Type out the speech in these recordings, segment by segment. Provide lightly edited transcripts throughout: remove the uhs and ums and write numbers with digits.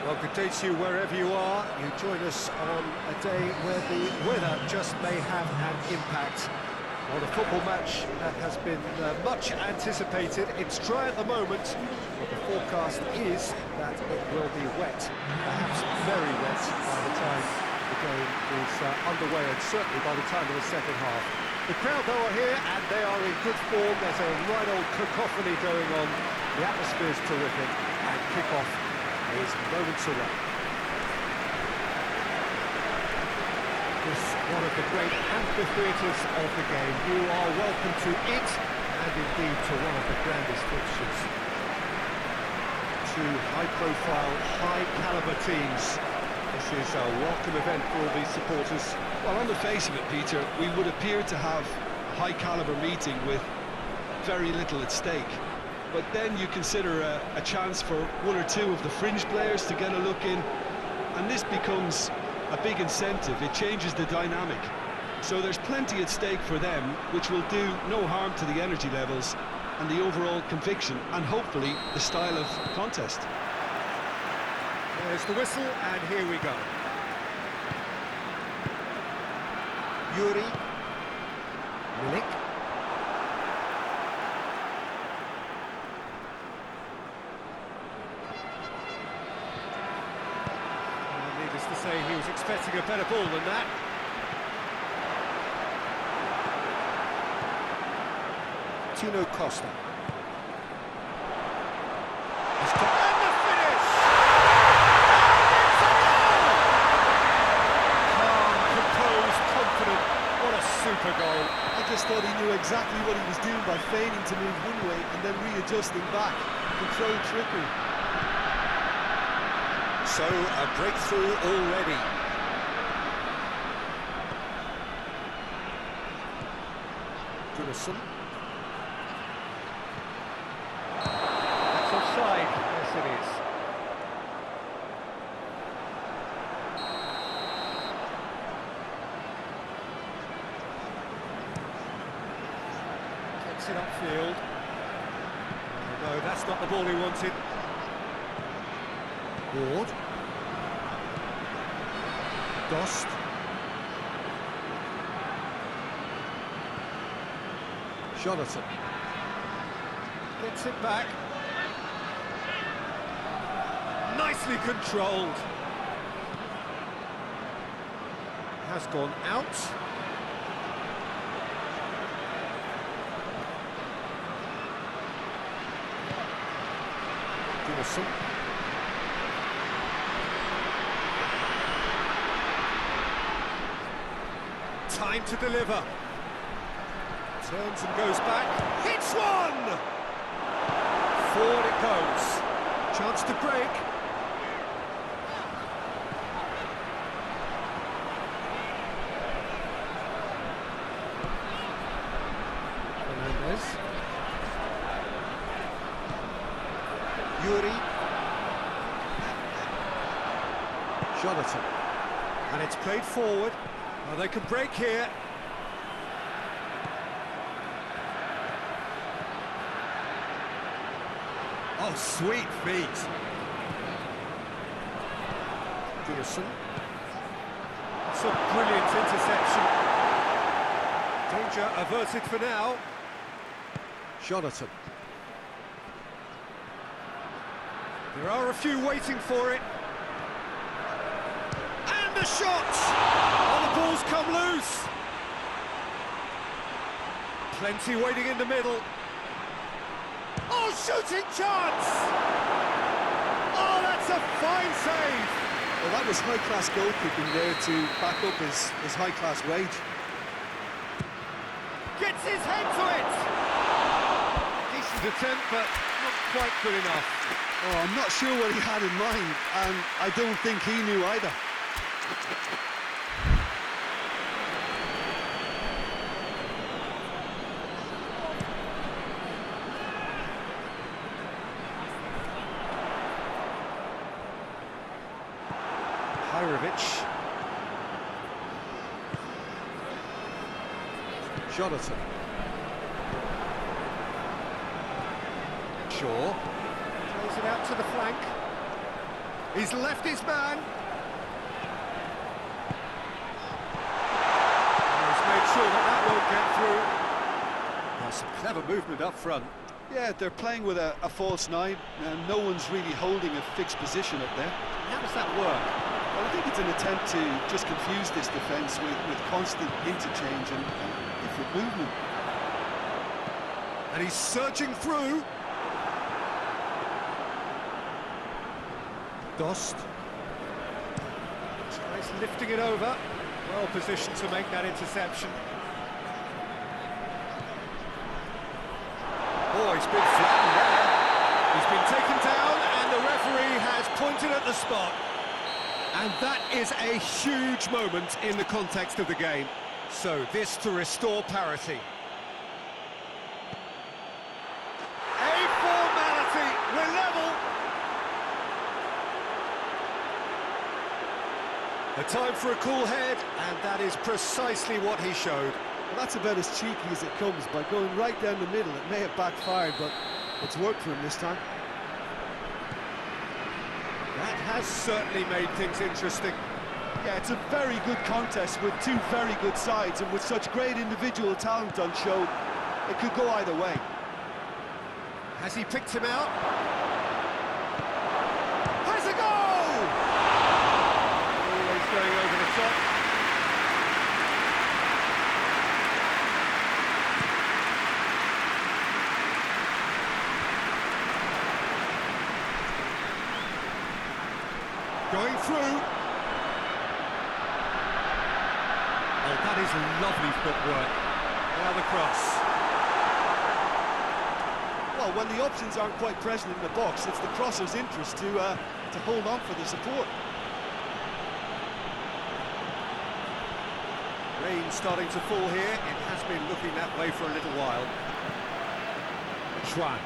Well, good day to you wherever you are. You join us on a day where the weather just may have an impact on a football match that has been much anticipated. It's dry at the moment, but the forecast is that it will be wet, perhaps very wet by the time the game is underway, and certainly by the time of the second half. The crowd, though, are here, and they are in good form. There's a right old cacophony going on. The atmosphere's terrific, and kick-off is moments away. This is one of the great amphitheatres of the game. You are welcome to it, and indeed to one of the grandest fixtures. Two high-profile, high-caliber teams. This is a welcome event for all these supporters. Well, on the face of it, Peter, we would appear to have a high-caliber meeting with very little at stake. But then you consider a chance for one or two of the fringe players to get a look in, and this becomes a big incentive. It changes the dynamic. So there's plenty at stake for them, which will do no harm to the energy levels and the overall conviction, and hopefully the style of contest. There's the whistle, and here we go. Yuri Milik. Needless to say, he was expecting a better ball than that. Tino Costa. He's got... And the finish! It's a goal! Calm, composed, confident. What a super goal. I just thought he knew exactly what he was doing by feigning to move one way and then readjusting back. Controlled trickery. So, a breakthrough already. Gunnarsson. That's offside. Yes, it is. Takes it upfield. No, that's not the ball he wanted. Ward. Dost. Jonathan. Gets it back. Nicely controlled. Has gone out. Gunnarsson. Time to deliver. Turns and goes back. Hits one! Forward it goes. Chance to break. Fernandez. Yuri. Jonathan. And it's played forward. Well, they can break here. Oh, sweet feet. Gunnarsson. It's a brilliant interception. Danger averted for now. Jonathan. There are a few waiting for it. And the shot! Oh, the ball's come loose. Plenty waiting in the middle. Oh, shooting chance! Oh, that's a fine save! Well, that was high-class goalkeeping there to back up his high-class wage. Gets his head to it! Decent attempt, but not quite good enough. Oh, I'm not sure what he had in mind, and I don't think he knew either. Jonathan. Shaw. Plays it out to the flank. He's left his man. He's made sure that that won't get through. Oh, some clever movement up front. Yeah, they're playing with a false nine, and no one's really holding a fixed position up there. How does that work? Well, I think it's an attempt to just confuse this defence with constant interchange and different movement. And he's surging through. Dost. Tries lifting it over. Well positioned to make that interception. Oh, he's been flattened there. He's been taken down, and the referee has pointed at the spot. And that is a huge moment in the context of the game. So this to restore parity. A formality, we're level. A time for a cool head, and that is precisely what he showed. Well, that's about as cheeky as it comes. By going right down the middle, it may have backfired, but it's worked for him this time. That has certainly made things interesting. Yeah, it's a very good contest with two very good sides, and with such great individual talent on show, it could go either way. Has he picked him out? Has a goal! Always going over the top. Going through. Oh, that is lovely footwork. Now the cross. Well, when the options aren't quite present in the box, it's the crosser's interest to hold on for the support. Rain starting to fall here. It has been looking that way for a little while. Schwan.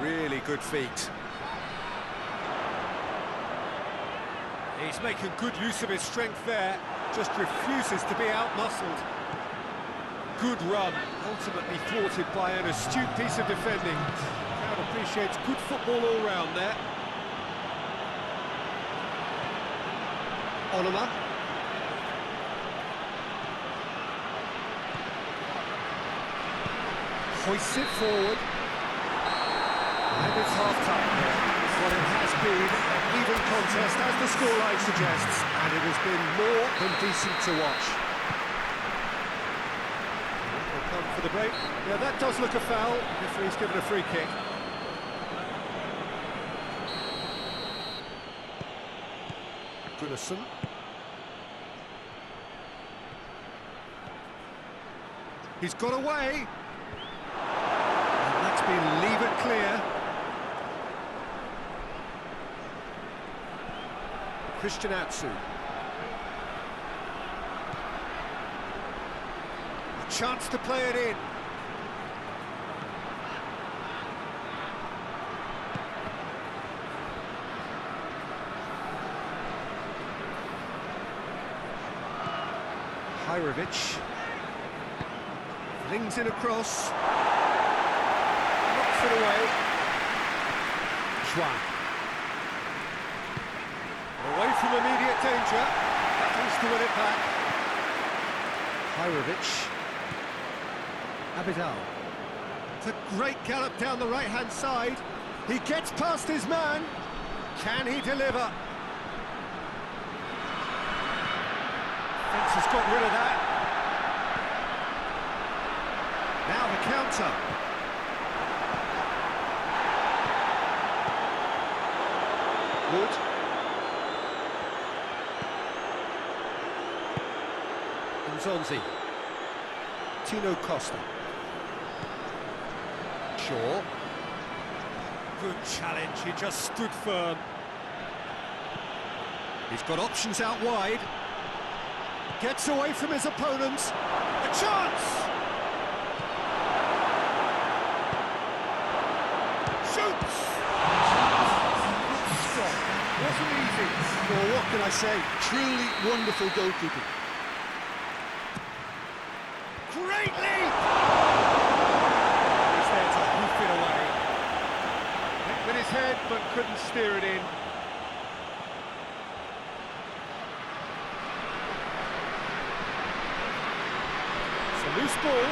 Really good feet. He's making good use of his strength there, just refuses to be out-muscled. Good run, ultimately thwarted by an astute piece of defending. Crowd appreciates good football all round there. Oliver. Hoists it forward. And it's half-time. What it has been, an even contest, as the scoreline suggests, and it has been more than decent to watch. We'll come for the break. Yeah, that does look a foul. Referee's given a free kick. Gunnarsson. He's got away. And that's been levered clear. Christian Atsu. A chance to play it in. Hirovic. Flings in across. Knocks it away. Schwan. Away from immediate danger, battles to win it back. Hirovic. Abidal. It's a great gallop down the right-hand side. He gets past his man. Can he deliver? Fence has got rid of that. Now the counter. Wood. Zonzi. Tino Costa. Shaw. Good challenge, he just stood firm. He's got options out wide. Gets away from his opponents. A chance! Shoots! Good stop. Wasn't easy. Well, what can I say? Truly wonderful goalkeeping. Great leap! He's there to hoof it away. Hit with his head, but couldn't steer it in. It's a loose ball.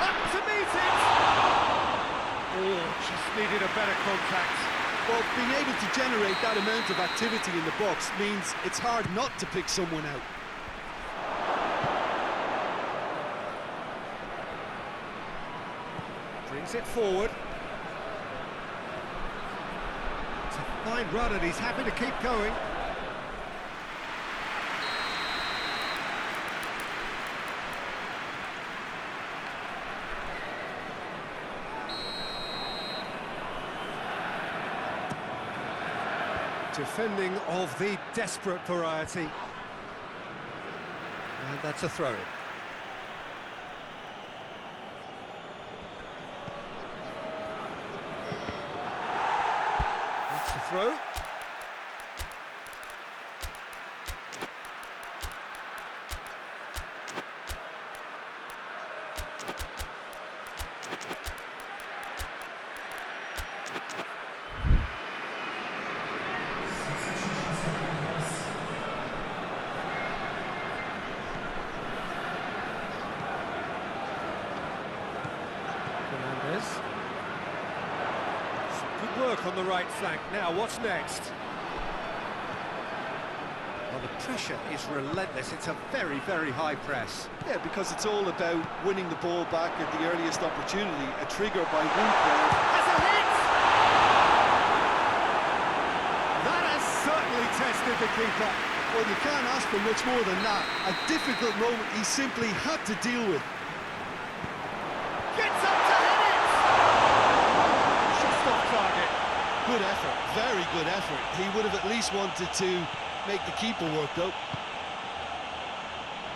Up to meet it! Oh, just needed a better contact. Well, being able to generate that amount of activity in the box means it's hard not to pick someone out. Brings it forward. It's a fine run and he's happy to keep going. Defending of the desperate variety. And that's a throw-in. That's the throw. Good work on the right flank. Now, what's next? Well, the pressure is relentless. It's a very, very high press. Yeah, because it's all about winning the ball back at the earliest opportunity. A trigger by one player. Has a hit! That has certainly tested the keeper. Well, you can't ask for much more than that. A difficult moment he simply had to deal with. Gets up to hit it! Just off target. Good effort, very good effort. He would have at least wanted to make the keeper work, though.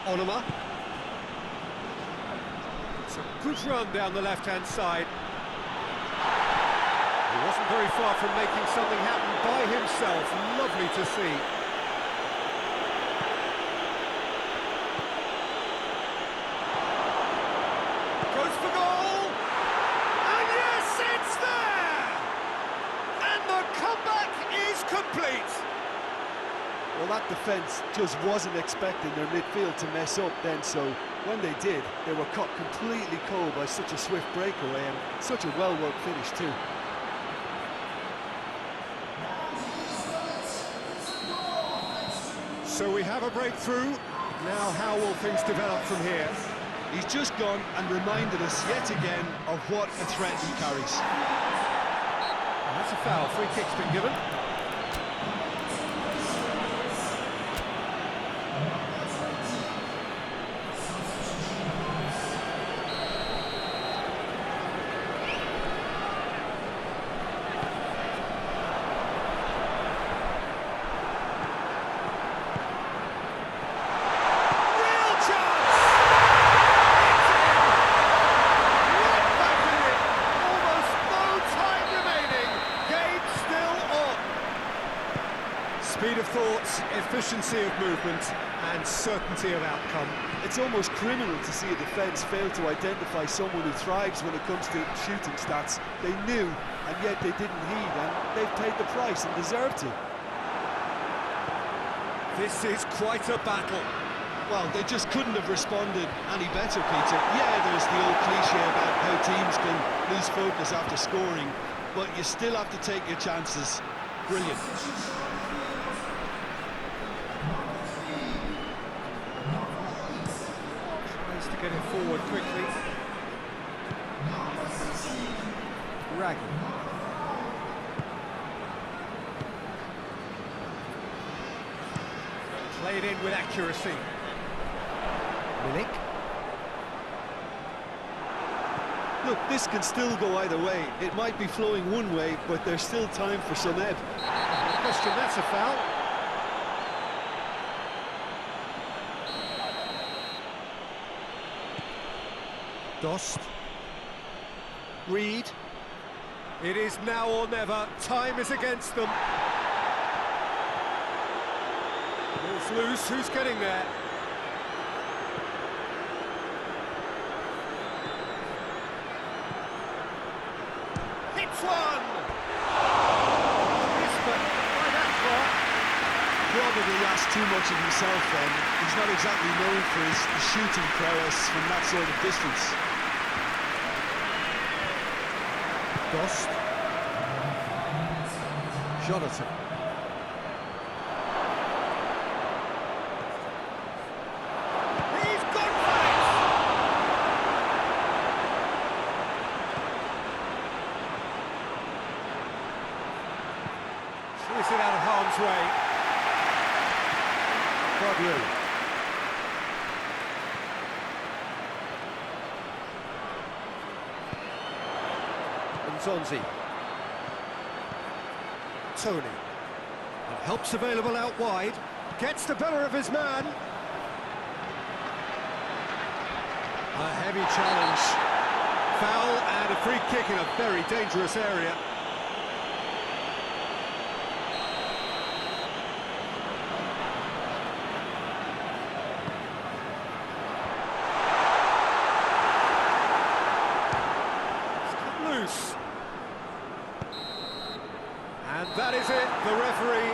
Onoma. It's a good run down the left-hand side. He wasn't very far from making something happen by himself. Lovely to see. Goes for goal! And yes, it's there! And the comeback is complete! Well, that defence just wasn't expecting their midfield to mess up then, so when they did, they were caught completely cold by such a swift breakaway and such a well-worked finish too. So we have a breakthrough. Now how will things develop from here? He's just gone and reminded us yet again of what a threat he carries. And that's a foul. Free kick's been given. Speed of thoughts, efficiency of movement, and certainty of outcome. It's almost criminal to see a defence fail to identify someone who thrives when it comes to shooting stats. They knew, and yet they didn't heed, and they've paid the price and deserve to. This is quite a battle. Well, they just couldn't have responded any better, Peter. Yeah, there's the old cliche about how teams can lose focus after scoring, but you still have to take your chances. Brilliant. Tries to get it forward quickly. Raglan. Played in with accuracy. Milik. Look, this can still go either way. It might be flowing one way, but there's still time for some ebb. No question, that's a foul. Dost. Reed. It is now or never. Time is against them. Ball's loose. Who's getting there? this one! Whisper, by that far. Probably asked too much of himself then. He's not exactly known for his shooting prowess from that sort of distance. Dost. Jonathan. He's gone for it! Slice it out of harm's way. Bradley. Nzonzi. Tony. And help's available out wide. Gets the better of his man. A heavy challenge. Foul and a free kick in a very dangerous area. Loose. And that is it. The referee